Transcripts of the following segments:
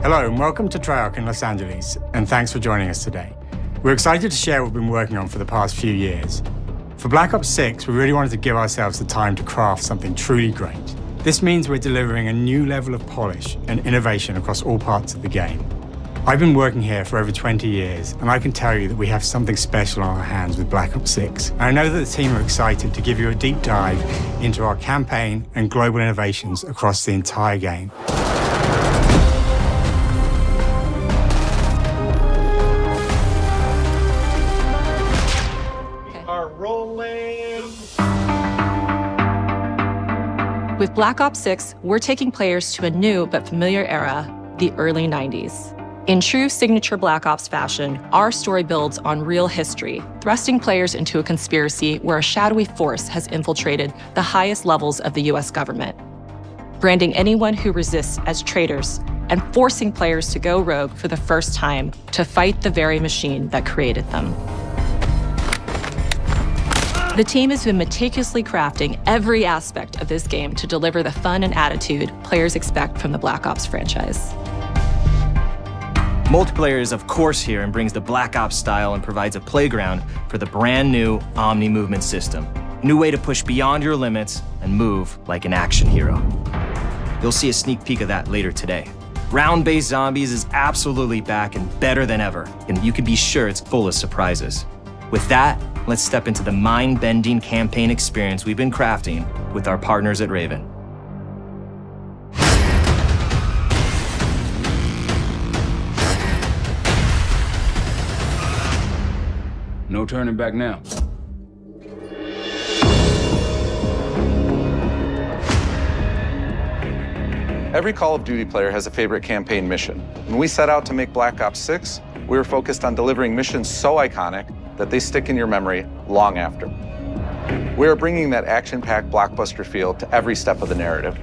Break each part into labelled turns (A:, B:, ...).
A: Hello and welcome to Treyarch in Los Angeles, and thanks for joining us today. We're excited to share what we've been working on for the past few years. For Black Ops 6, we really wanted to give ourselves the time to craft something truly great. This means we're delivering a new level of polish and innovation across all parts of the game. I've been working here for over 20 years, and I can tell you that we have something special on our hands with Black Ops 6. And I know that the team are excited to give you a deep dive into our campaign and global innovations across the entire game.
B: With Black Ops 6, we're taking players to a new but familiar era, the early 90s. In true signature Black Ops fashion, our story builds on real history, thrusting players into a conspiracy where a shadowy force has infiltrated the highest levels of the US government, branding anyone who resists as traitors and forcing players to go rogue for the first time to fight the very machine that created them. The team has been meticulously crafting every aspect of this game to deliver the fun and attitude players expect from the Black Ops franchise.
C: Multiplayer is of course here and brings the Black Ops style and provides a playground for the brand new Omni movement system. A new way to push beyond your limits and move like an action hero. You'll see a sneak peek of that later today. Round-based zombies is absolutely back and better than ever, and you can be sure it's full of surprises. With that, let's step into the mind-bending campaign experience we've been crafting with our partners at Raven.
D: No turning back now.
E: Every Call of Duty player has a favorite campaign mission. When we set out to make Black Ops 6, we were focused on delivering missions so iconic that they stick in your memory long after. We are bringing that action-packed blockbuster feel to every step of the narrative.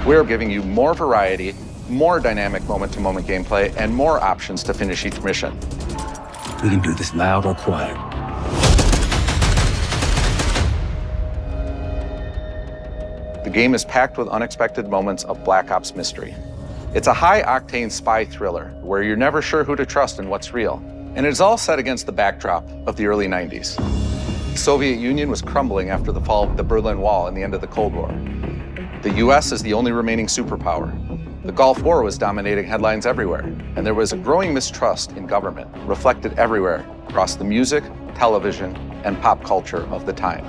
E: We are giving you more variety, more dynamic moment-to-moment gameplay, and more options to finish each mission.
D: We can do this loud or quiet.
E: The game is packed with unexpected moments of Black Ops mystery. It's a high-octane spy thriller where you're never sure who to trust and what's real. And it's all set against the backdrop of the early 90s. The Soviet Union was crumbling after the fall of the Berlin Wall and the end of the Cold War. The US is the only remaining superpower. The Gulf War was dominating headlines everywhere, and there was a growing mistrust in government, reflected everywhere across the music, television, and pop culture of the time.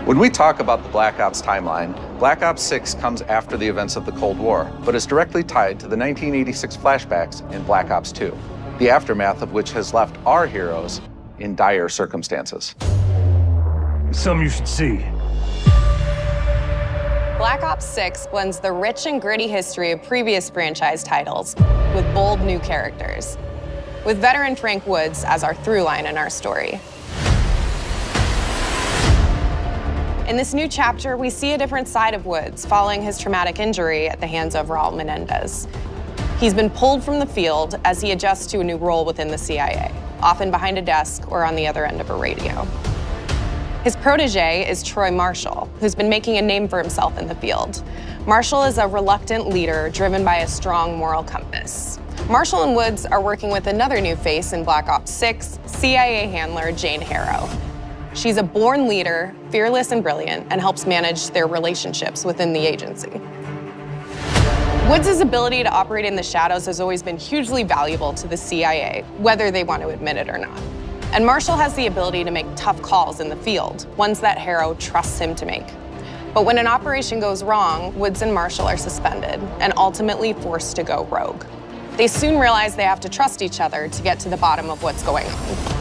E: When we talk about the Black Ops timeline, Black Ops 6 comes after the events of the Cold War, but is directly tied to the 1986 flashbacks in Black Ops 2. The aftermath of which has left our heroes in dire circumstances.
D: Something you should see.
F: Black Ops 6 blends the rich and gritty history of previous franchise titles with bold new characters, with veteran Frank Woods as our through line in our story. In this new chapter, we see a different side of Woods following his traumatic injury at the hands of Raul Menendez. He's been pulled from the field as he adjusts to a new role within the CIA, often behind a desk or on the other end of a radio. His protege is Troy Marshall, who's been making a name for himself in the field. Marshall is a reluctant leader driven by a strong moral compass. Marshall and Woods are working with another new face in Black Ops 6, CIA handler Jane Harrow. She's a born leader, fearless and brilliant, and helps manage their relationships within the agency. Woods' ability to operate in the shadows has always been hugely valuable to the CIA, whether they want to admit it or not. And Marshall has the ability to make tough calls in the field, ones that Harrow trusts him to make. But when an operation goes wrong, Woods and Marshall are suspended and ultimately forced to go rogue. They soon realize they have to trust each other to get to the bottom of what's going on.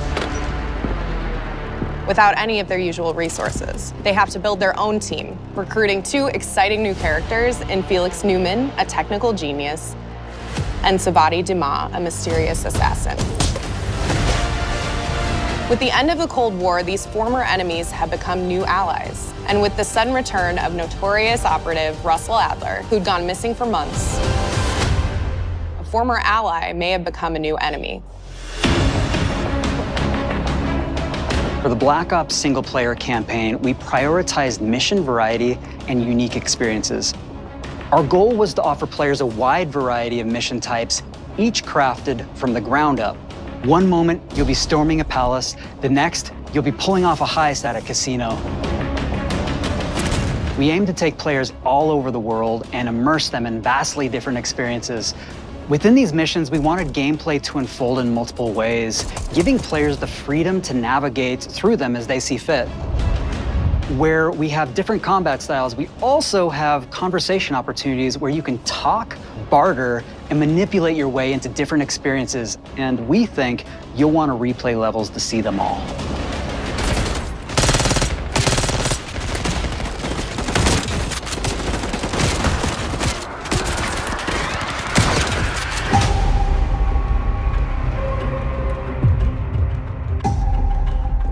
F: Without any of their usual resources, they have to build their own team, recruiting two exciting new characters in Felix Newman, a technical genius, and Savati Dumas, a mysterious assassin. With the end of the Cold War, these former enemies have become new allies. And with the sudden return of notorious operative Russell Adler, who'd gone missing for months, a former ally may have become a new enemy.
G: For the Black Ops single-player campaign, we prioritized mission variety and unique experiences. Our goal was to offer players a wide variety of mission types, each crafted from the ground up. One moment, you'll be storming a palace. The next, you'll be pulling off a heist at a casino. We aim to take players all over the world and immerse them in vastly different experiences. Within these missions, we wanted gameplay to unfold in multiple ways, giving players the freedom to navigate through them as they see fit. Where we have different combat styles, we also have conversation opportunities where you can talk, barter, and manipulate your way into different experiences. And we think you'll want to replay levels to see them all.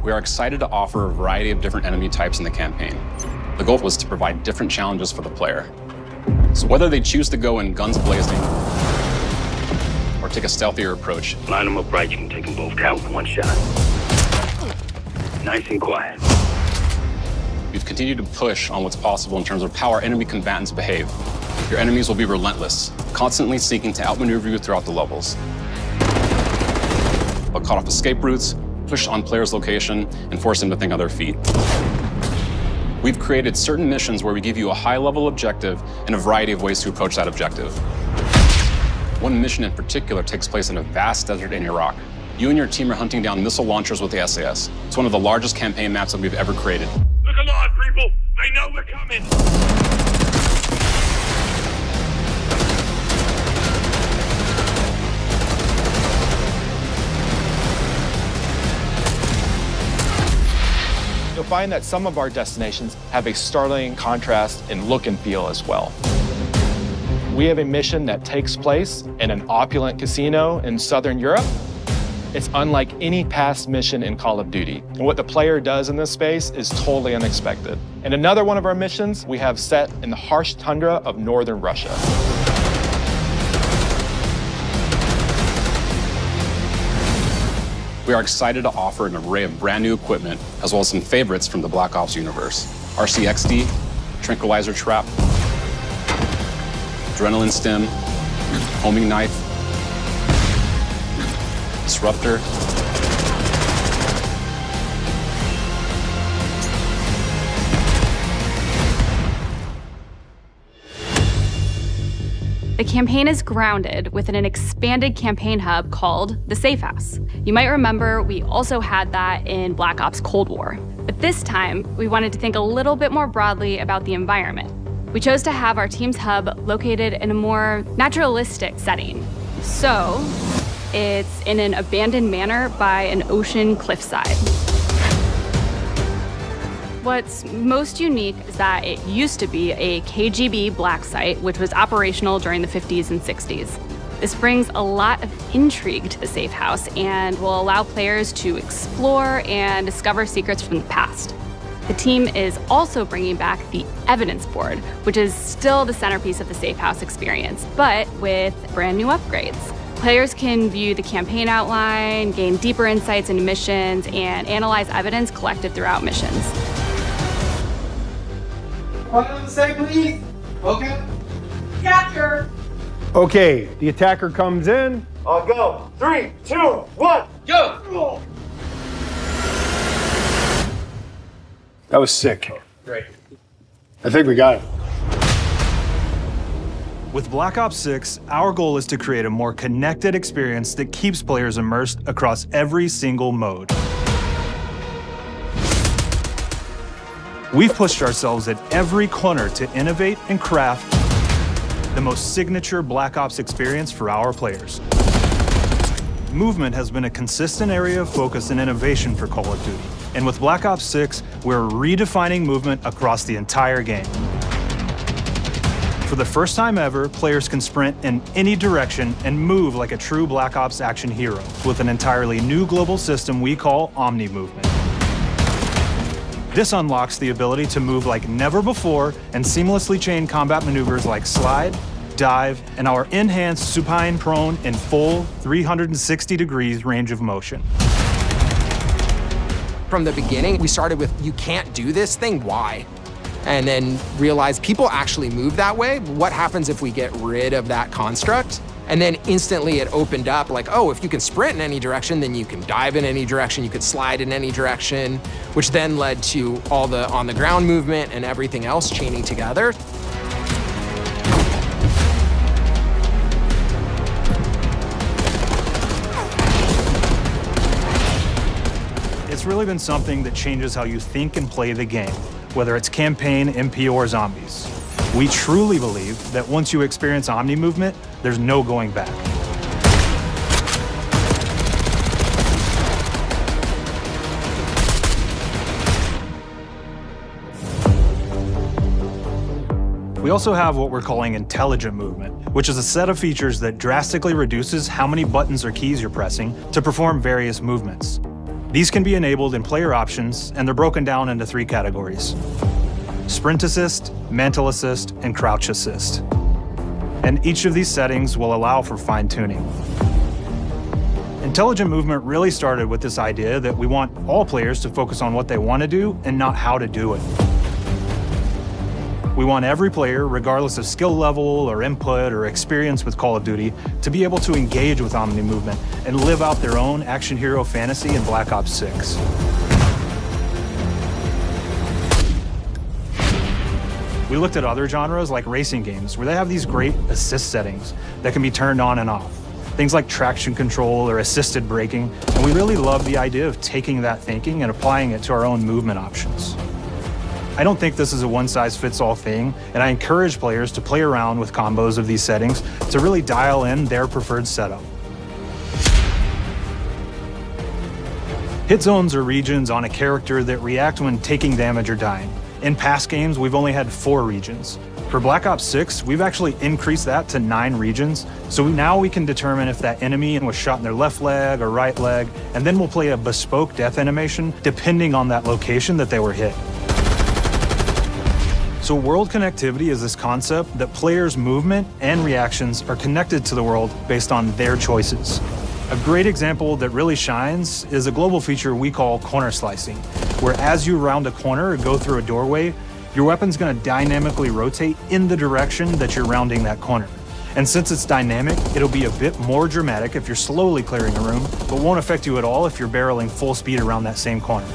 H: We are excited to offer a variety of different enemy types in the campaign. The goal was to provide different challenges for the player. So whether they choose to go in guns blazing or take a stealthier approach,
D: Line them up right, you can take them both down with one shot. Nice and quiet.
H: we've continued to push on what's possible in terms of how our enemy combatants behave. Your enemies will be relentless, constantly seeking to outmaneuver you throughout the levels. They'll cut off escape routes, push on players' location, and force them to think on their feet. We've created certain missions where we give you a high-level objective and a variety of ways to approach that objective. One mission in particular takes place in a vast desert in Iraq. You and your team are hunting down missile launchers with the SAS. It's one of the largest campaign maps that we've ever created.
D: Look alive, people! They know we're coming!
I: You'll find that some of our destinations have a startling contrast in look and feel as well. We have a mission that takes place in an opulent casino in Southern Europe. It's unlike any past mission in Call of Duty. And what the player does in this space is totally unexpected. And another one of our missions we have set in the harsh tundra of northern Russia.
H: We are excited to offer an array of brand new equipment, as well as some favorites from the Black Ops universe. RCXD, Tranquilizer Trap, Adrenaline Stim, Homing Knife, Disruptor,
J: The campaign is grounded within an expanded campaign hub called the Safe House. You might remember we also had that in Black Ops Cold War. But this time, we wanted to think a little bit more broadly about the environment. We chose to have our team's hub located in a more naturalistic setting. So, it's in an abandoned manor by an ocean cliffside. What's most unique is that it used to be a KGB black site, which was operational during the 50s and 60s. This brings a lot of intrigue to the Safe House and will allow players to explore and discover secrets from the past. The team is also bringing back the evidence board, which is still the centerpiece of the Safe House experience, but with brand new upgrades. Players can view the campaign outline, gain deeper insights into missions, and analyze evidence collected throughout missions.
K: What on the side, please? Okay.
L: Capture.
K: Okay, the attacker comes in.
L: I'll go. 3, 2, 1, go!
K: That was sick.
L: Great.
K: I think we got it.
M: With Black Ops 6, our goal is to create a more connected experience that keeps players immersed across every single mode. We've pushed ourselves at every corner to innovate and craft the most signature Black Ops experience for our players. Movement has been a consistent area of focus and innovation for Call of Duty. And with Black Ops 6, we're redefining movement across the entire game. For the first time ever, players can sprint in any direction and move like a true Black Ops action hero with an entirely new global system we call Omni Movement. This unlocks the ability to move like never before and seamlessly chain combat maneuvers like slide, dive, and our enhanced supine prone in full 360 degrees range of motion.
N: From the beginning, we started with, you can't do this thing, why? and then realized people actually move that way. What happens if we get rid of that construct? And then instantly it opened up like, oh, if you can sprint in any direction, then you can dive in any direction, you could slide in any direction, which then led to all the on-the-ground movement and everything else chaining together.
M: It's really been something that changes how you think and play the game, whether it's campaign, MP, or zombies. We truly believe that once you experience Omni movement, there's no going back. We also have what we're calling intelligent movement, which is a set of features that drastically reduces how many buttons or keys you're pressing to perform various movements. These can be enabled in player options, and they're broken down into 3 categories: sprint assist, mantle assist, and crouch assist. And each of these settings will allow for fine-tuning. Intelligent movement really started with this idea that we want all players to focus on what they want to do and not how to do it. We want every player, regardless of skill level or input or experience with Call of Duty, to be able to engage with Omni movement and live out their own action hero fantasy in Black Ops 6. We looked at other genres like racing games, where they have these great assist settings that can be turned on and off. Things like traction control or assisted braking, and we really love the idea of taking that thinking and applying it to our own movement options. I don't think this is a one-size-fits-all thing, and I encourage players to play around with combos of these settings to really dial in their preferred setup. Hit zones are regions on a character that react when taking damage or dying. In past games, we've only had 4 regions. For Black Ops 6, we've actually increased that to 9 regions, so now we can determine if that enemy was shot in their left leg or right leg, and then we'll play a bespoke death animation depending on that location that they were hit. So world connectivity is this concept that players' movement and reactions are connected to the world based on their choices. A great example that really shines is a global feature we call corner slicing, where as you round a corner or go through a doorway, your weapon's gonna dynamically rotate in the direction that you're rounding that corner. And since it's dynamic, it'll be a bit more dramatic if you're slowly clearing a room, but won't affect you at all if you're barreling full speed around that same corner.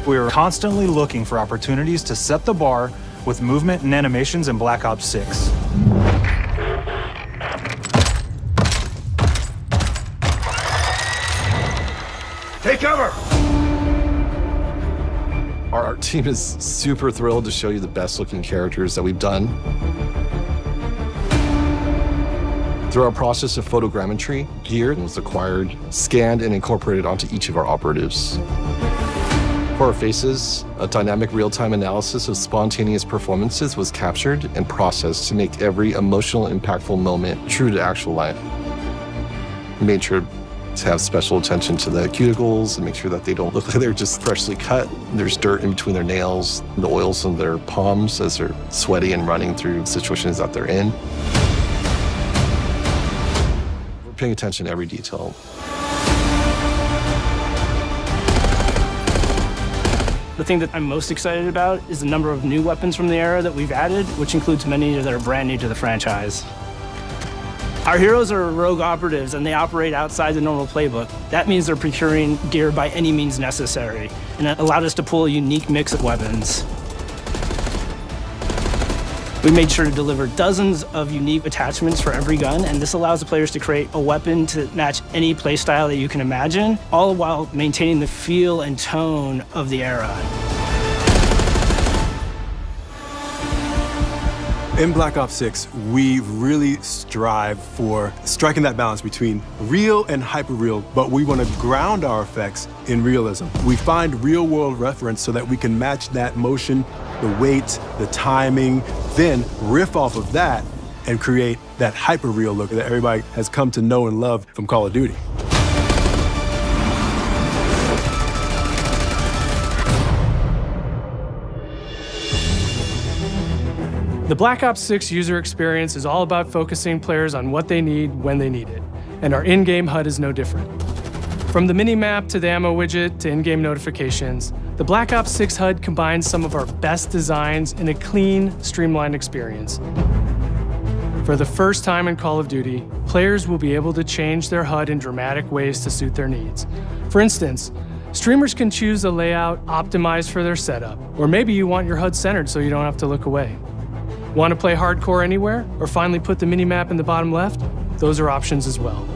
M: We are constantly looking for opportunities to set the bar with movement and animations in Black Ops 6.
K: Take cover!
O: Our team is super thrilled to show you the best looking characters that we've done. Through our process of photogrammetry, gear was acquired, scanned, and incorporated onto each of our operatives. For our faces, a dynamic real-time analysis of spontaneous performances was captured and processed to make every emotional, impactful moment true to actual life. We made sure to have special attention to the cuticles and make sure that they don't look like they're just freshly cut. There's dirt in between their nails, the oils on their palms as they're sweaty and running through situations that they're in. We're paying attention to every detail.
P: The thing that I'm most excited about is the number of new weapons from the era that we've added, which includes many that are brand new to the franchise. Our heroes are rogue operatives, and they operate outside the normal playbook. That means they're procuring gear by any means necessary, and it allowed us to pull a unique mix of weapons. We made sure to deliver dozens of unique attachments for every gun, and this allows the players to create a weapon to match any playstyle that you can imagine, all while maintaining the feel and tone of the era.
Q: In Black Ops 6, we really strive for striking that balance between real and hyper-real, but we want to ground our effects in realism. We find real-world reference so that we can match that motion, the weight, the timing, then riff off of that and create that hyper-real look that everybody has come to know and love from Call of Duty.
R: The Black Ops 6 user experience is all about focusing players on what they need when they need it, and our in-game HUD is no different. From the mini-map to the ammo widget to in-game notifications, The Black Ops 6 HUD combines some of our best designs in a clean, streamlined experience. For the first time in Call of Duty, players will be able to change their HUD in dramatic ways to suit their needs. For instance, streamers can choose a layout optimized for their setup, or maybe you want your HUD centered so you don't have to look away. Want to play hardcore anywhere, or finally put the minimap in the bottom left? Those are options as well.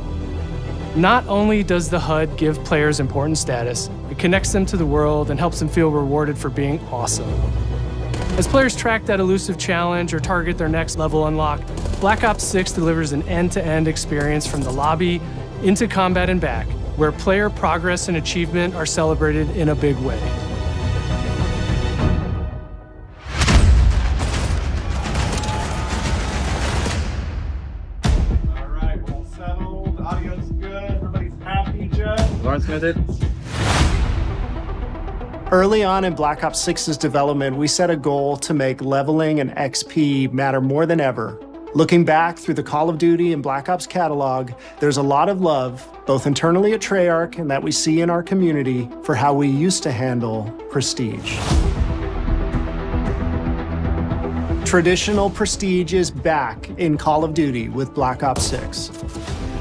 R: Not only does the HUD give players important status, it connects them to the world and helps them feel rewarded for being awesome. As players track that elusive challenge or target their next level unlock, Black Ops 6 delivers an end-to-end experience from the lobby into combat and back, where player progress and achievement are celebrated in a big way.
S: Early on in Black Ops 6's development, we set a goal to make leveling and XP matter more than ever. Looking back through the Call of Duty and Black Ops catalog, there's a lot of love, both internally at Treyarch and that we see in our community, for how we used to handle prestige. Traditional prestige is back in Call of Duty with Black Ops 6.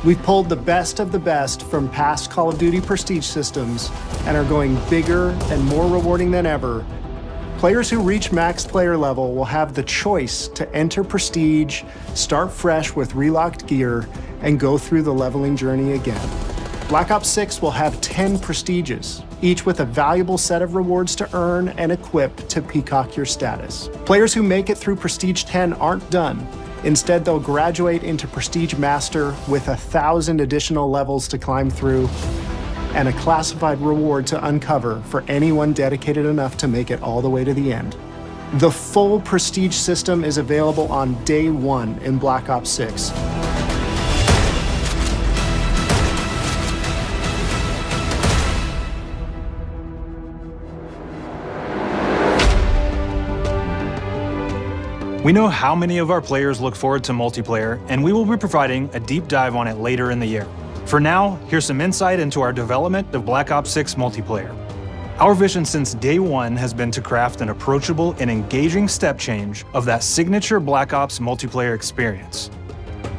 S: We've pulled the best of the best from past Call of Duty prestige systems and are going bigger and more rewarding than ever. Players who reach max player level will have the choice to enter prestige, start fresh with relocked gear, and go through the leveling journey again. Black Ops 6 will have 10 prestiges, each with a valuable set of rewards to earn and equip to peacock your status. Players who make it through Prestige 10 aren't done. Instead, they'll graduate into Prestige Master with 1,000 additional levels to climb through and a classified reward to uncover for anyone dedicated enough to make it all the way to the end. The full Prestige system is available on day one in Black Ops 6.
M: We know how many of our players look forward to multiplayer, and we will be providing a deep dive on it later in the year. For now, here's some insight into our development of Black Ops 6 multiplayer. Our vision since day one has been to craft an approachable and engaging step change of that signature Black Ops multiplayer experience.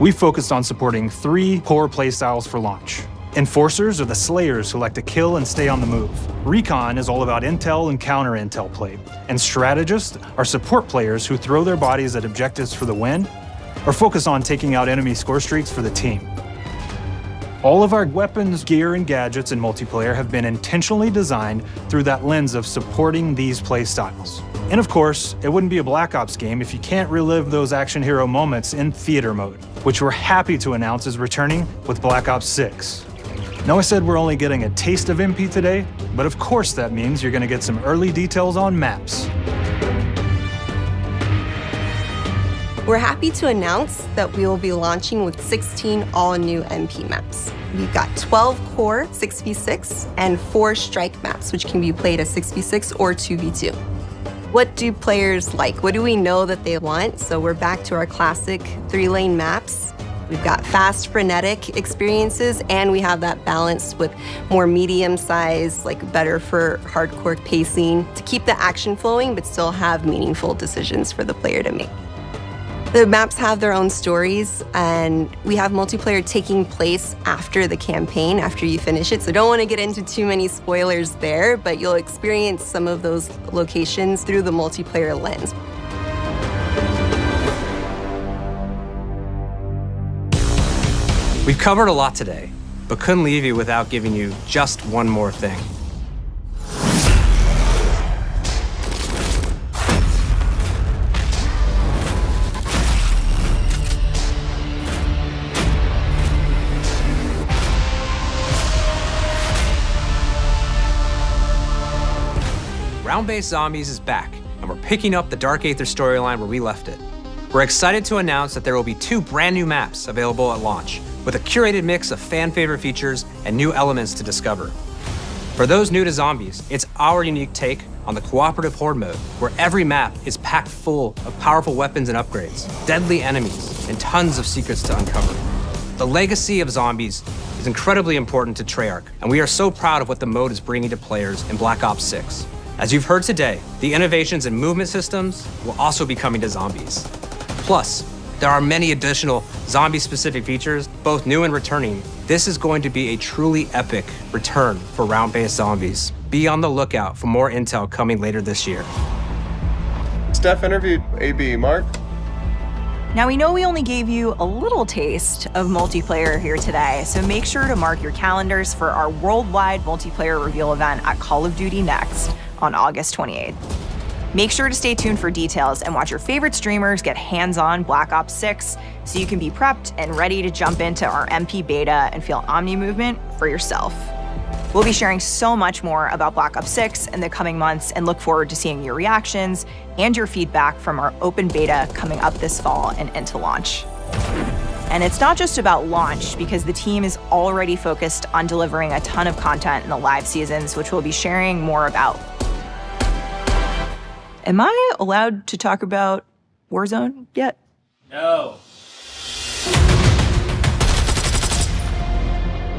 M: We focused on supporting 3 core playstyles for launch. Enforcers are the slayers who like to kill and stay on the move. Recon is all about intel and counter-intel play. And strategists are support players who throw their bodies at objectives for the win or focus on taking out enemy score streaks for the team. All of our weapons, gear, and gadgets in multiplayer have been intentionally designed through that lens of supporting these play styles. And of course, it wouldn't be a Black Ops game if you can't relive those action hero moments in theater mode, which we're happy to announce is returning with Black Ops 6. Now, I said we're only getting a taste of MP today, but of course that means you're going to get some early details on maps.
T: We're happy to announce that we will be launching with 16 all-new MP maps. We've got 12 core 6v6 and 4 strike maps, which can be played as 6v6 or 2v2. What do players like? What do we know that they want? So we're back to our classic 3-lane maps. We've got fast, frenetic experiences, and we have that balance with more medium size, like better for hardcore pacing, to keep the action flowing, but still have meaningful decisions for the player to make. The maps have their own stories, and we have multiplayer taking place after the campaign, after you finish it. So don't want to get into too many spoilers there, but you'll experience some of those locations through the multiplayer lens.
U: We've covered a lot today, but couldn't leave you without giving you just one more thing. Ground-based Zombies is back, and we're picking up the Dark Aether storyline where we left it. We're excited to announce that there will be 2 brand new maps available at launch, with a curated mix of fan-favorite features and new elements to discover. For those new to Zombies, it's our unique take on the cooperative horde mode, where every map is packed full of powerful weapons and upgrades, deadly enemies, and tons of secrets to uncover. The legacy of Zombies is incredibly important to Treyarch, and we are so proud of what the mode is bringing to players in Black Ops 6. As you've heard today, the innovations in movement systems will also be coming to zombies. Plus, there are many additional zombie-specific features, both new and returning. This is going to be a truly epic return for round-based zombies. Be on the lookout for more intel coming later this year.
A: Steph interviewed AB. Mark?
V: Now, we know we only gave you a little taste of multiplayer here today, so make sure to mark your calendars for our worldwide multiplayer reveal event at Call of Duty Next on August 28th. Make sure to stay tuned for details and watch your favorite streamers get hands-on Black Ops 6 so you can be prepped and ready to jump into our MP beta and feel Omni movement for yourself. We'll be sharing so much more about Black Ops 6 in the coming months and look forward to seeing your reactions and your feedback from our open beta coming up this fall and into launch. And it's not just about launch, because the team is already focused on delivering a ton of content in the live seasons, which we'll be sharing more about. Am I allowed to talk about Warzone yet?
P: No.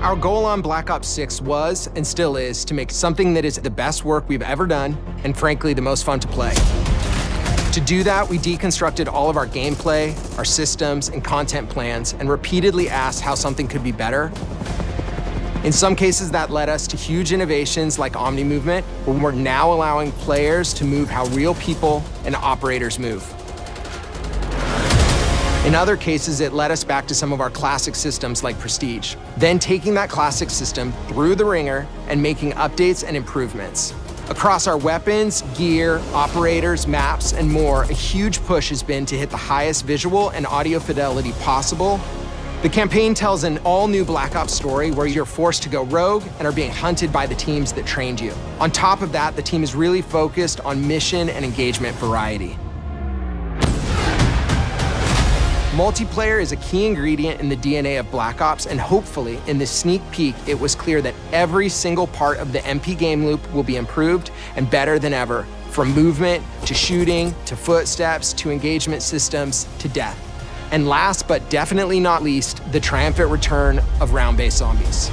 N: Our goal on Black Ops 6 was, and still is, to make something that is the best work we've ever done, and frankly, the most fun to play. To do that, we deconstructed all of our gameplay, our systems, and content plans, and repeatedly asked how something could be better. In some cases, that led us to huge innovations like Omni movement, where we're now allowing players to move how real people and operators move. In other cases, it led us back to some of our classic systems like Prestige, then taking that classic system through the ringer and making updates and improvements. Across our weapons, gear, operators, maps, and more, a huge push has been to hit the highest visual and audio fidelity possible. The campaign tells an all-new Black Ops story where you're forced to go rogue and are being hunted by the teams that trained you. On top of that, the team is really focused on mission and engagement variety. Multiplayer is a key ingredient in the DNA of Black Ops, and hopefully, in this sneak peek, it was clear that every single part of the MP game loop will be improved and better than ever, from movement, to shooting, to footsteps, to engagement systems, to death. And last but definitely not least, the triumphant return of round-based zombies.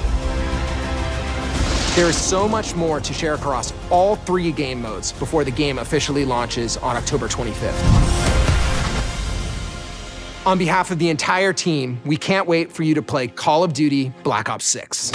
N: There is so much more to share across all 3 game modes before the game officially launches on October 25th. On behalf of the entire team, we can't wait for you to play Call of Duty Black Ops 6.